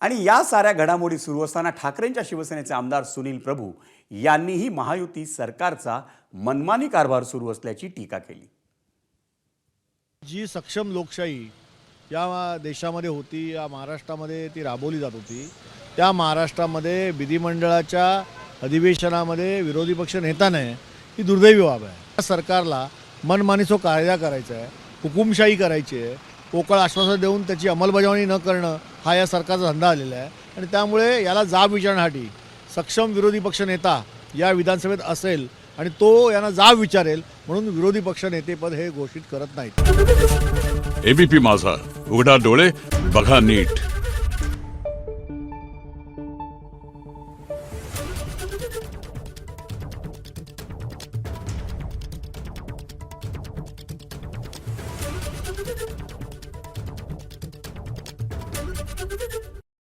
आणि या साऱ्या घडामोडी सुरू असताना ठाकरेंच्या शिवसेनेचे आमदार सुनील प्रभू यांनीही महायुती सरकारचा मनमानी कारभार सुरू असल्याची टीका केली। जी सक्षम लोकशाही या देशामध्ये होती, या महाराष्ट्रामध्ये ती राबवली जात होती, त्या महाराष्ट्रामध्ये विधिमंडळाच्या अधिवेशनामध्ये विरोधी पक्ष नेता नाही ही दुर्दैवी बाब आहे। या सरकारला मनमानीचा कायदा करायचा आहे, हुकुमशाही करायची आहे, पोकळ आश्वासन देऊन त्याची अंमलबजावणी न करणं हा या सरकारचा धंदा आलेला आहे। आणि त्यामुळे याला जाब विचारण्यासाठी सक्षम विरोधी पक्ष नेता या विधानसभेत असेल आणि तो यांना जाब विचारेल म्हणून विरोधी पक्ष नेतेपद हे घोषित करत नाहीत। एबीपी माझा, उघडा डोळे बघा नीट।